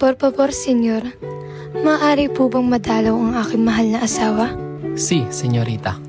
Por favor, senyor. Maaari po bang madalaw ang aking mahal na asawa? Si, senyorita.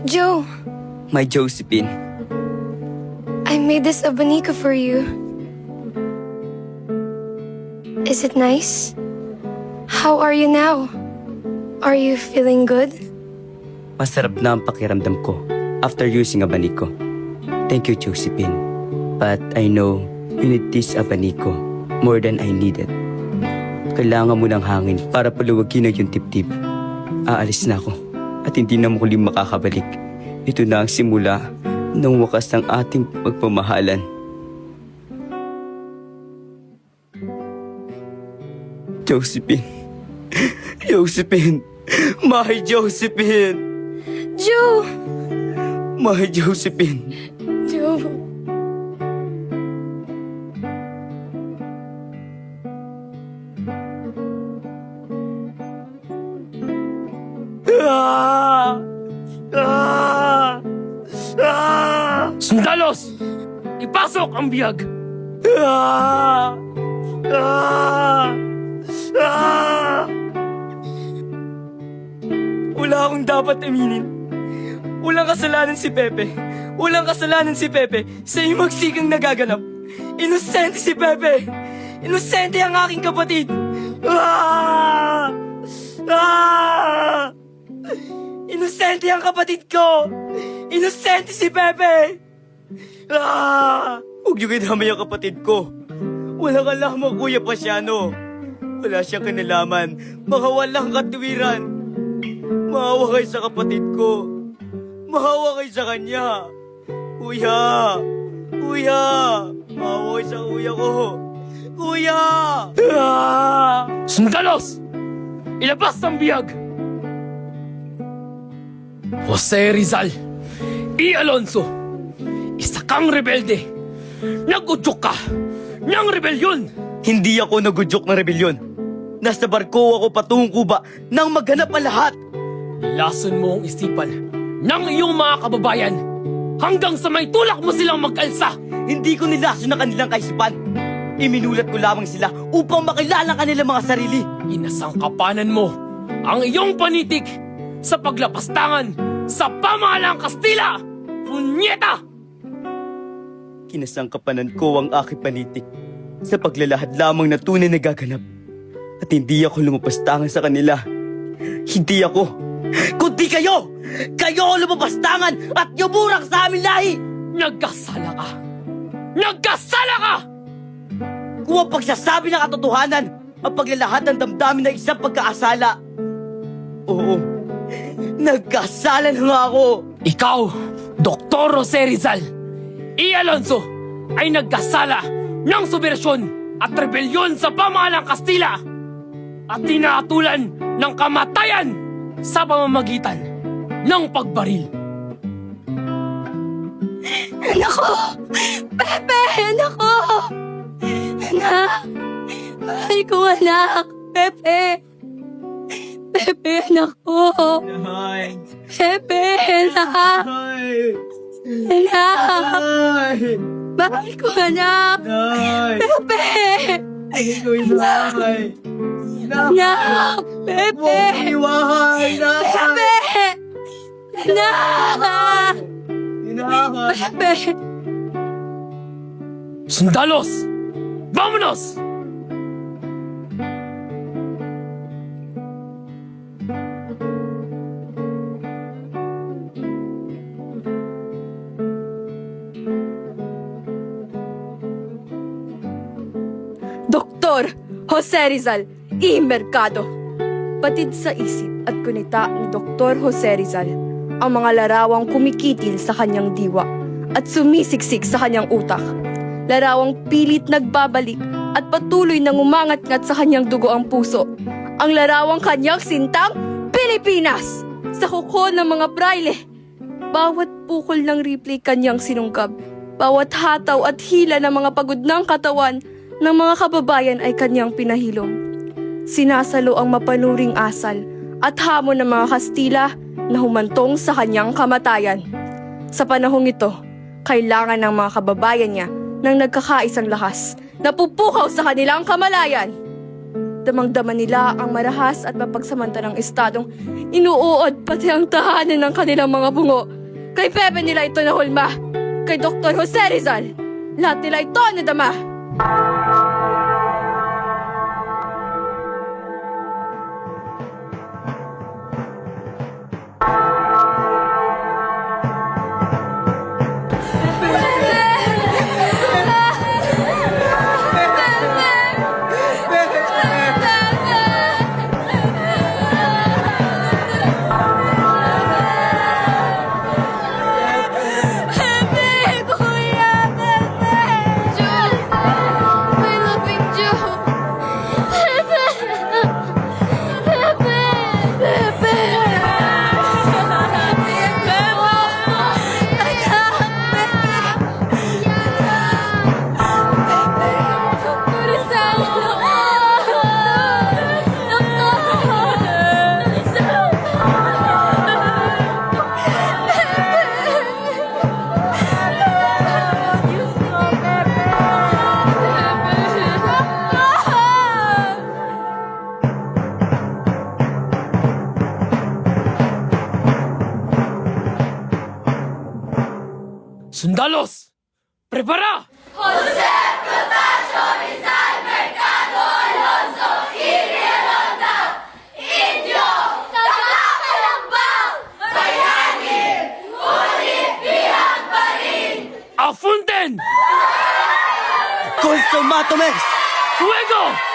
Joe, My Josephine. I made this abanico for you. Is it nice? How are you now? Are you feeling good? Masarap na ang pakiramdam ko after using abanico. Thank you, Josephine. But I know you need this abanico more than I needed. Kailangan mo ng hangin para paluwagin ang iyong dibdib. Aalis na ako at hindi na muli makakabalik. Ito na ang simula ng wakas ng ating pagmamahalan. Josephine. Josephine. My Josephine. Joe! My Josephine. Joe. Ah! Ah! Ah! Sundalos! Ipasok ang biyag! Ah! Ah! Ah! Wala akong dapat aminin. Walang kasalanan si Pepe. Walang kasalanan si Pepe sa himagsikang nagaganap. Inosente si Pepe. Inosente ang aking kapatid. Ah! Ah! Inosente ang kapatid ko. Inosente si Pepe. Ah! Huwag niyo kinamay ang kapatid ko. Walang alam Kuya Pasiano. Wala siyang kinalaman. Mga walang katuwiran. Maawa kayo sa kapatid ko. Maawa kayo sa kanya. Kuya! Kuya! Maawa kayo sa kuya ko. Kuya! Ah! Sundalos! Ilabas ang biyag! Jose Rizal, E. Alonso, isa kang rebelde. Nagudyok ka ng rebelyon. Hindi ako nagudyok ng rebelyon. Nasa barko ako patungong Kuba nang maghanap ang lahat. Lason mo ang isipan ng iyong mga kababayan hanggang sa may tulak mo silang mag-alsa. Hindi ko nilason ang kanilang kaisipan. Iminulat ko lamang sila upang makilala ang kanilang mga sarili. Inasangkapanan mo ang iyong panitig sa paglapastangan sa pamahalang Kastila! Punyeta! Kinasangkapanan ko ang aking panitik sa paglalahad lamang na tunay na gaganap. At hindi ako lumapastangan sa kanila. Hindi ako, kundi kayo! Kayo ang lumapastangan at yumurang sa aming lahi! Nagkasala ka! Nagkasala ka! Kung ang pagsasabi ng katotohanan ang paglalahad ng damdamin ng isang pagkaasala. Oo, nagkasala na nga ako. Ikaw, Dr. Jose Rizal, E. Alonso, ay nagkasala ng subversyon at rebelyon sa pamahalang Kastila at tinatulan ng kamatayan sa pamamagitan ng pagbaril. Nako! Pepe! Nako! Anak! Mahal ko, anak! Pepe! Pepe, anak ko! Ay! Pepe, anak! Ay! Anak! Mahal ko, anak! Ay! Pepe! Ay! Ay! Anak! Pepe! Iwahay! Pepe! Anak! Pepe! Sundalos! Vámonos! Dr. Jose Rizal, E. Mercado. Batid sa isip at kunita ni Dr. Jose Rizal ang mga larawang kumikitil sa kanyang diwa at sumisiksik sa kanyang utak. Larawang pilit nagbabalik at patuloy nang umangat-ngat sa kanyang dugo ang puso. Ang larawang kanyang sintang Pilipinas sa kuko ng mga braille. Bawat pukol ng replay kanyang sinungkab. Bawat hataw at hila ng mga pagod ng katawan ng mga kababayan ay kanyang pinahilom. Sinasalo ang mapanuring asal at hamon ng mga Kastila na humantong sa kanyang kamatayan. Sa panahong ito, Kailangan ng mga kababayan niya ng nagkakaisang lakas na pupukaw sa kanilang kamalayan. Damang-dama nila ang marahas at mapagsamantalang estadong inuuod pati ang tahanan ng kanilang mga bungo. Kay Pepe nila ito nahulma. Kay Dr. Jose Rizal, lahat nila ito nadama. Sundalos! Prepara! Afunten! Consumatomes! Fuego!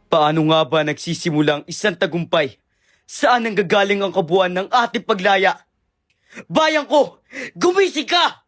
Paano nga ba nagsisimula ang isang tagumpay? Saan nanggagaling ang kabuuan ng ating paglaya? Bayan ko, gumising ka!